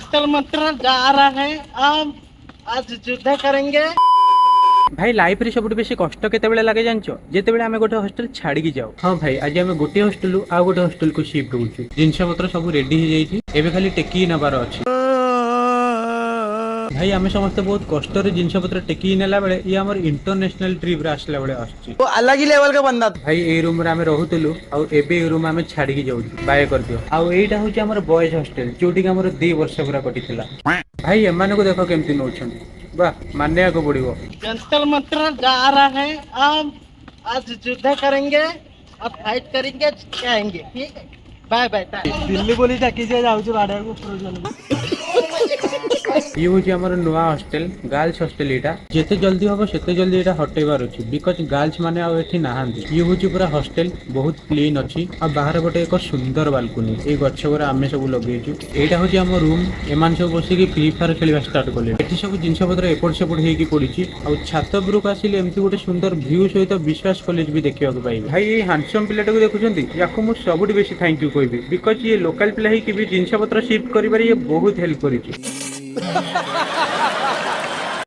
जंतर मंतर जा रहा है, अब आज युद्ध करेंगे। भाई लाइफ रे सबुठ बेसी कष्ट केतेबेले लागे जानचो जेतेबेले आमे गोटे हॉस्टल छाड़ी की जाओ। हाँ भाई आज आमे गोटे हॉस्टल आ गोटे हॉस्टल को शिफ्ट होउछु। जिनस पत्र सब रेडी हो जाईची, एबे खाली टेकी नबार अछि। भाई आमे समस्त बहुत कष्ट रे जिनस पत्र टेकी नेला बेले ये हमर इंटरनेशनल ट्रिप रे आसला बेले आछि। वो अलग ही लेवल का बंदा था। भाई ए रूम रे आमे रहउतलु आ एबे ए रूम आमे छाड़ी की जाउछु। बाय कर दियो। आ एटा होची हमर बॉयज हॉस्टल जोटी के हमर 2 वर्ष पूरा कटिथिला। भाई एमाने को देखो केमति नउछन, वाह मानने को पड़िबो। जंतर मंतर जा रहा है, अब आज युद्ध करेंगे, अब फाइट करेंगे, जाएंगे। ठीक है, बाय बाय। दिल्ली बोली टाकी से जाउछु भाड़ा को प्रोजन। ये होची हमर नवा हॉस्टल, गर्ल्स हॉस्टल। एटा जेते जल्दी होबो सेते जल्दी एटा हटेबार अछि बिकॉज़ गर्ल्स माने आ एठी नाहांती। ये होची पूरा हॉस्टल बहुत क्लीन अछि आ बाहर गोटे एक सुंदर बालकनी। ए गच्छ गोरा आमे सब लगेछु। एटा होची हमर रूम। एमान सब बसी की फ्री फायर खेलबा स्टार्ट करले। एठी सब जिंस पत्र एपट सेपट हेकी पड़ीची आ छात उपरु आसिले एमती गोटे सुंदर व्यू सहित विश्वास कॉलेज भी देखिबा को पाइबे। भाई ए हैंडसम पिलाटा को देखुचंती, याको मु सबुठ बेसी थैंक यू कहबी बिकॉज़ ये लोकल पिला हे की भी जिंस पत्र शिफ्ट करिबार ये बहुत हेल्प करिची।